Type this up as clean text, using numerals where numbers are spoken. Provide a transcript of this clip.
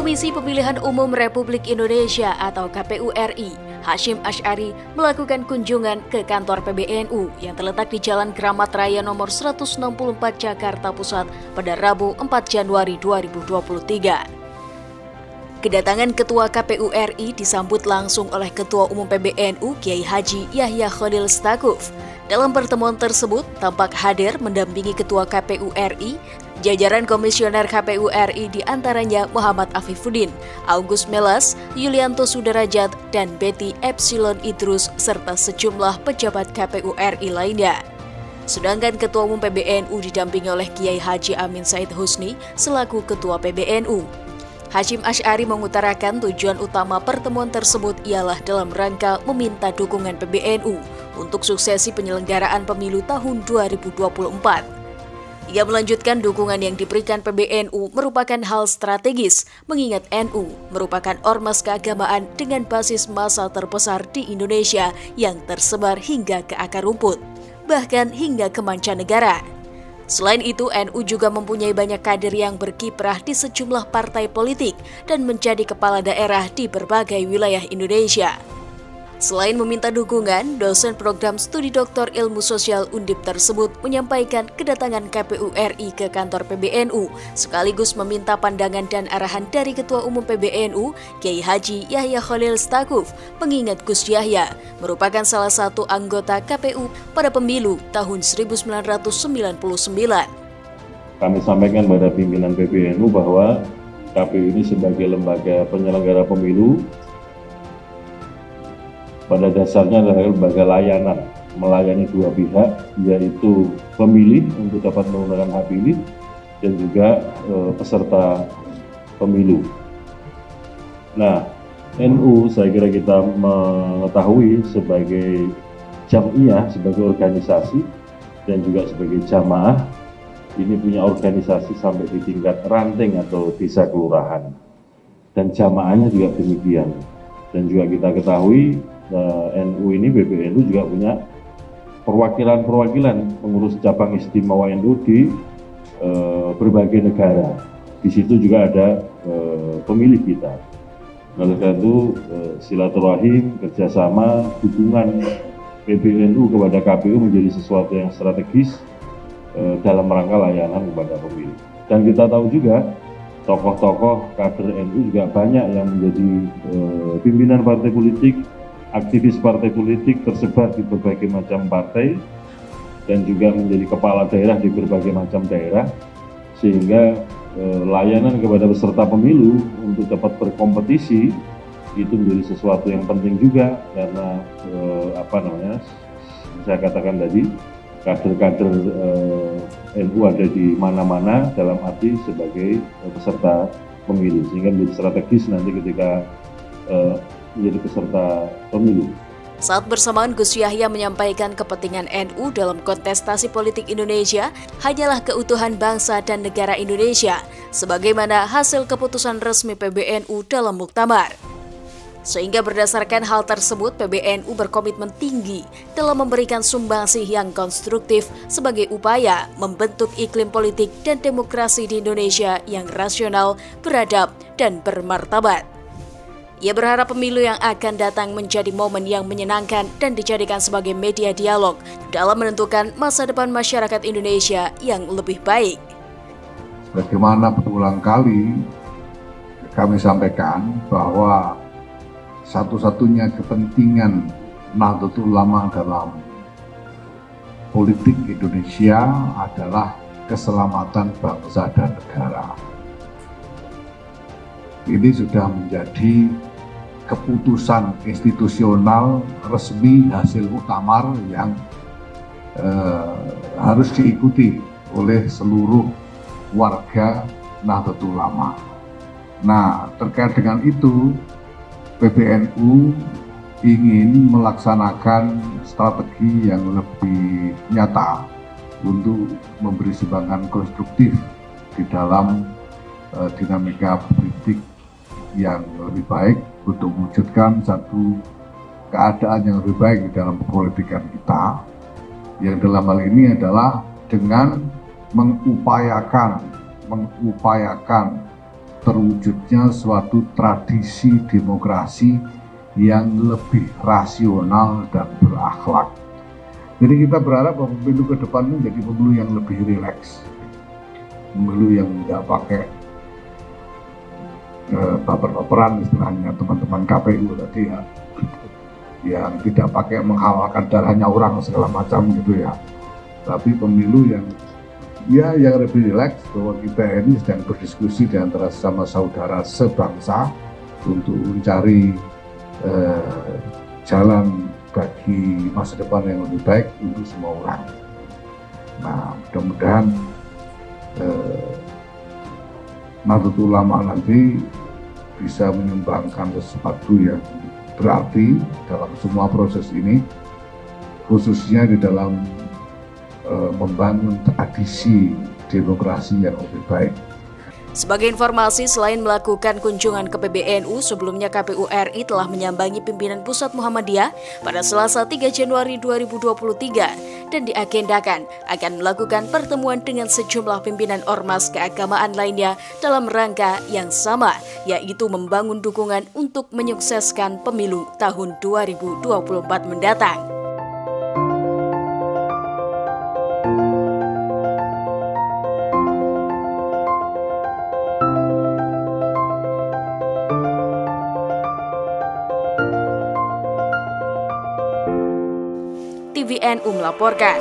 Komisi Pemilihan Umum Republik Indonesia atau KPU RI, Hasyim Asy'ari melakukan kunjungan ke kantor PBNU yang terletak di Jalan Kramat Raya nomor 164 Jakarta Pusat pada Rabu 4 Januari 2023. Kedatangan Ketua KPU RI disambut langsung oleh Ketua Umum PBNU Kiai Haji Yahya Khalil Stakuf. Dalam pertemuan tersebut, tampak hadir mendampingi Ketua KPU RI, jajaran Komisioner KPU RI diantaranya Muhammad Afifuddin, August Melas, Yulianto Sudarajat, dan Betty Epsilon Idrus, serta sejumlah pejabat KPU RI lainnya. Sedangkan Ketua Umum PBNU didampingi oleh Kiai Haji Amin Said Husni selaku Ketua PBNU. Hasyim Asy'ari mengutarakan tujuan utama pertemuan tersebut ialah dalam rangka meminta dukungan PBNU untuk suksesi penyelenggaraan pemilu tahun 2024. Ia melanjutkan dukungan yang diberikan PBNU merupakan hal strategis, mengingat NU merupakan ormas keagamaan dengan basis massa terbesar di Indonesia yang tersebar hingga ke akar rumput, bahkan hingga ke mancanegara. Selain itu, NU juga mempunyai banyak kader yang berkiprah di sejumlah partai politik dan menjadi kepala daerah di berbagai wilayah Indonesia. Selain meminta dukungan, dosen program studi Doktor Ilmu Sosial Undip tersebut menyampaikan kedatangan KPU RI ke kantor PBNU, sekaligus meminta pandangan dan arahan dari Ketua Umum PBNU, Kiai Haji Yahya Khalil Stakuf, mengingat Gus Yahya merupakan salah satu anggota KPU pada pemilu tahun 1999. Kami sampaikan pada pimpinan PBNU bahwa KPU ini sebagai lembaga penyelenggara pemilu pada dasarnya adalah lembaga layanan, melayani dua pihak, yaitu pemilih untuk dapat menggunakan hak pilih dan juga peserta pemilu. Nah, NU saya kira kita mengetahui sebagai jam'iyah, sebagai organisasi dan juga sebagai jamaah, ini punya organisasi sampai di tingkat ranting atau desa kelurahan. Dan jamaahnya juga demikian. Dan juga kita ketahui NU ini, PBNU juga punya perwakilan pengurus cabang istimewa NU di berbagai negara. Di situ juga ada pemilih kita. Oleh karena itu silaturahim, kerjasama, dukungan PBNU kepada KPU menjadi sesuatu yang strategis dalam rangka layanan kepada pemilih. Dan kita tahu juga tokoh-tokoh kader NU juga banyak yang menjadi pimpinan partai politik, aktivis partai politik tersebar di berbagai macam partai dan juga menjadi kepala daerah di berbagai macam daerah, sehingga layanan kepada peserta pemilu untuk dapat berkompetisi itu menjadi sesuatu yang penting juga, karena saya katakan tadi kader-kader NU ada di mana-mana dalam arti sebagai peserta pemilu, sehingga menjadi strategis nanti ketika menjadi peserta pemilu. Saat bersamaan, Gus Yahya menyampaikan kepentingan NU dalam kontestasi politik Indonesia hanyalah keutuhan bangsa dan negara Indonesia, sebagaimana hasil keputusan resmi PBNU dalam muktamar. Sehingga berdasarkan hal tersebut, PBNU berkomitmen tinggi dalam memberikan sumbangsih yang konstruktif sebagai upaya membentuk iklim politik dan demokrasi di Indonesia yang rasional, beradab, dan bermartabat. Ia berharap pemilu yang akan datang menjadi momen yang menyenangkan dan dijadikan sebagai media dialog dalam menentukan masa depan masyarakat Indonesia yang lebih baik. Bagaimana berulang kali kami sampaikan bahwa satu-satunya kepentingan Nahdlatul Ulama dalam politik Indonesia adalah keselamatan bangsa dan negara. Ini sudah menjadi keputusan institusional resmi hasil muktamar yang harus diikuti oleh seluruh warga Nahdlatul Ulama. Nah, terkait dengan itu, PBNU ingin melaksanakan strategi yang lebih nyata untuk memberi sumbangan konstruktif di dalam dinamika politik yang lebih baik untuk mewujudkan satu keadaan yang lebih baik di dalam perpolitikan kita, yang dalam hal ini adalah dengan mengupayakan terwujudnya suatu tradisi demokrasi yang lebih rasional dan berakhlak. Jadi kita berharap bahwa pemilu ke depan menjadi pemilu yang lebih rileks, pemilu yang tidak pakai baper-baperan istilahnya teman-teman KPU tadi ya, yang tidak pakai menghalalkan darahnya orang segala macam gitu ya, tapi pemilu yang lebih rileks, bahwa kita ini sedang berdiskusi di antara sesama saudara sebangsa untuk mencari jalan bagi masa depan yang lebih baik untuk semua orang. Nah, mudah-mudahan Nahdlatul Ulama nanti bisa menyumbangkan sesuatu yang berarti dalam semua proses ini, khususnya di dalam membangun tradisi demokrasi yang lebih baik. Sebagai informasi, selain melakukan kunjungan ke PBNU, sebelumnya KPU RI telah menyambangi pimpinan Pusat Muhammadiyah pada Selasa 3 Januari 2023 dan diagendakan akan melakukan pertemuan dengan sejumlah pimpinan ormas keagamaan lainnya dalam rangka yang sama, yaitu membangun dukungan untuk menyukseskan pemilu tahun 2024 mendatang. TVNU melaporkan.